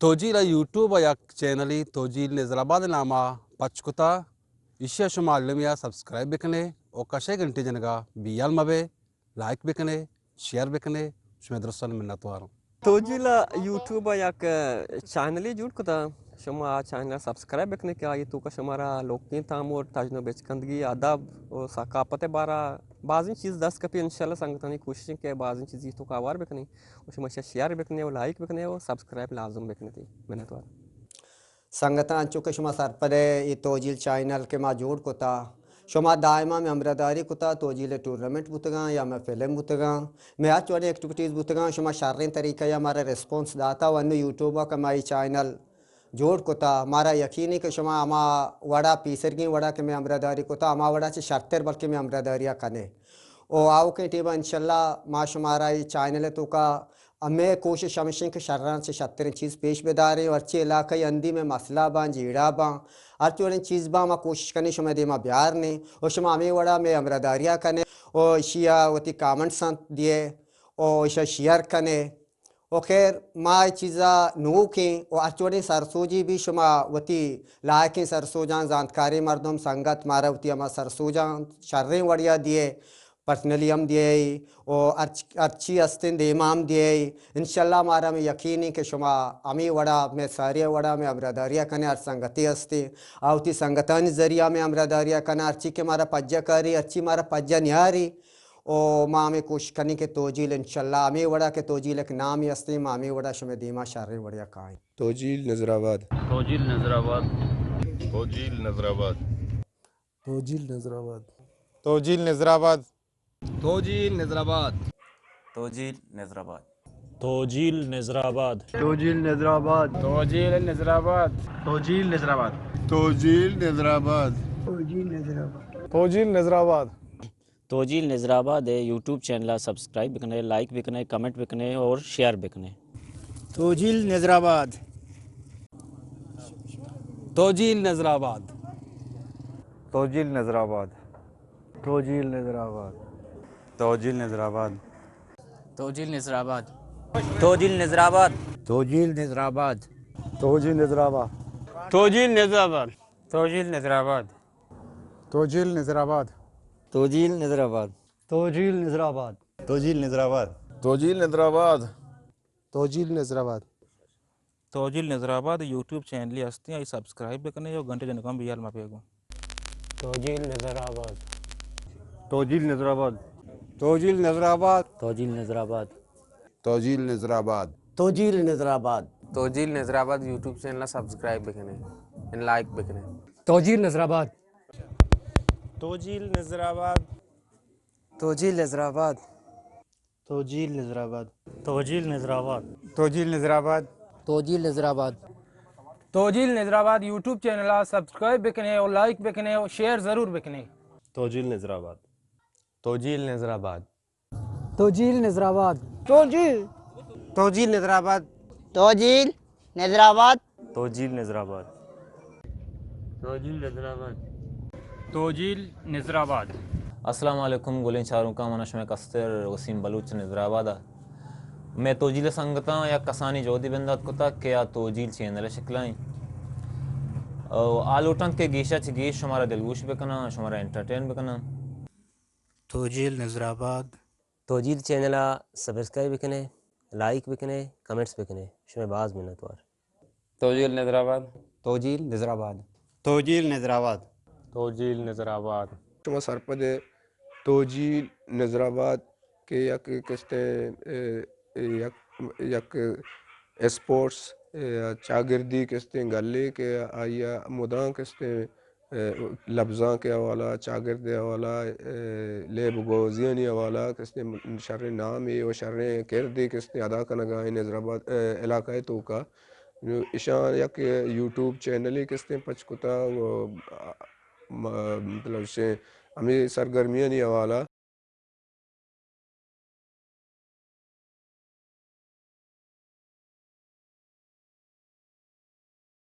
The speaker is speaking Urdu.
توجیل یوٹیوب یک چینلی توجیل نظرآباد نامہ پچکتا ایشیا شما علمیا سبسکرائب بکنے اور کشے گھنٹے جنگا بیال مبے لائک بکنے شیئر بکنے شما درستان منتوارم توجیل یوٹیوب یک چینلی جوڑ کتا شما چینل سبسکرائب بکنے کیا یہ تو کا شمارا لوکین تامور تجربہ بچکندگی ادب و ثقافت بارا بعضی چیز دست کپی انشاءاللہ سنگتانی کوششیں کہ بعضی چیزی تو کا آوار بکنے و شما شیئر بکنے و لائک بکنے و سبسکرائب لازم بکنے تھی منتوار سنگتان چونکہ شما سرپرے یہ توجیل چینل کے ما جوڑ کتا شما دائما میں امرداری کتا توجیل ٹورنمنٹ بوتگاں یا میں فلم بوتگاں میں آج چوڑی ایکٹیویٹیز بوتگاں شما شاررین طریقہ یا ہمارا ریسپونس داتا ونو یوٹیوبہ کا مائی چینل جوڑ کتا ہمارا یقینی کہ شما ہما وڑا پیسرگیں وڑا کہ میں امرداری کتا ہما وڑا چھ شرطر بلکہ میں امرداریہ کنے او آؤ کے ٹیبہ انشاءاللہ ما شمارا یہ چینل تو کا ہمیں کوشش ہمشیں کہ شرران سے شترین چیز پیش بداریں اور اچھی علاقہ اندی میں مسئلہ بان جیڑا بان ہر چوڑیں چیز با ما کوشش کرنے شما دیما بیار نے اور شما ہمیں وڑا میں امرداریہ کنے اور اشیاء وتی کامنٹس دیے اور اشیاء شیئر کنے اور خیر ما چیزا نو کیں اور اچوڑیں سرسوجی بھی شما وتی لائکیں سرسوجان زانتکاری مردم سنگت مارا وتی ہما سرسوجان شرریں وڑیا دیے پرسنلی ہم دیے اور اچھی استن دیما ہم دیے انشاءاللہ ہمارا میں یقینی کہ شما ہمیں وڑا میں ساریہ وڑا میں امرداریہ کنے ہر سنگتی ہستی آوتی سنگتانی ذریعہ میں امرداریہ کنے ہرچی کہ ہمارا پجہ کاری ہرچی ہمارا پجہ نیاری اور ماں ہمیں کوشش کرنی کہ توجیل انشاءاللہ ہمیں وڑا کہ توجیل ایک نام ہی ہستی ماں ہمیں وڑا شما دیما شارے وڑیا کائیں توجیل نظرآباد توجیل نظرآباد توجیل نظرآباد توجیل نظرآباد توجیل نظرآباد توجیل نظرآباد توجیل نظرآباد توجیل نظرآباد توجیل نظرآباد توجیل نظرآباد توجیل نظرآباد توجیل نظرآباد توجیل نظرآباد توجیل نظرآباد ہے یوٹیوب چینل سبسکرائب بکنے لائک بکنے کمنٹ بکنے اور شیئر بکنے توجیل نظرآباد توجیل نظرآباد توجیل نظرآباد توجیل نظرآباد توجیل نظرآباد توجیل نظرآباد توجیل نظرآباد توجیل نظرآباد توجیل نظرآباد توجیل نظرآباد توجیل نظرآباد توجیل نظرآباد توجیل نظرآباد توجیل نظرآباد توجیل نظرآباد توجیل نظرآباد توجیل نظرآباد توجیل نظرآباد یوٹیوب چینل ہستی ہیں سبسکرائب بکنے اور گھنٹے جنکم بیال ما پیگو توجیل نظرآباد توجیل نظرآباد توجیل نظرآباد توجیل نظرآباد توجیل نظرآباد توجیل نظرآباد توجیل نظرآباد یوٹیوب چینل سبسکرائب بکنے لائک بکنے توجیل نظرآباد توجیل نظرآباد توجیل نظرآباد توجیل نظرآباد توجیل نظرآباد توجیل نظرآباد توجیل نظرآباد توجیل نظرآباد یوٹیوب چینل سبسکرائب بکنے اور لائک بکنے اور شیئر ضرور بکنے توجیل نظرآباد توجیل نظرآباد توجیل نظرآباد توجیل توجیل نظرآباد توجیل نظرآباد توجیل نظرآباد توجیل نظرآباد توجیل نظرآباد السلام علیکم گولین چاروں کا منش میں کستر وسیم بلوچ نظرآباد میں توجیل سنگتا یا کسانی جودی بندات کتا کیا توجیل چینل شکلائیں آلوٹن کے گیشہ چھ گیش شمارا دلگوش بکنا شمارا انٹرٹین بکنا توجیل نظرآباد توجیل چینل سبسکرائب بکنے لائک بکنے کمنٹس بکنے شما باز منتوار توجیل نظرآباد توجیل نظرآباد توجیل نظرآباد توجیل نظرآباد شما سرپرے توجیل نظرآباد کے یک کستے یک اسپورٹس چاگردی کستے گلے کے آیا مداں کستے لفظاں کے حوالہ چاگرد حوالہ لیب گوزینی حوالہ کستے شر نامی و شر کردی کستے ادا کنگاہیں نظرآباد علاقہ تو کا اشان یک یوٹیوب چینلی کستے پچ کتا مطلب سے ہمیں سرگرمیاں نہیں حوالہ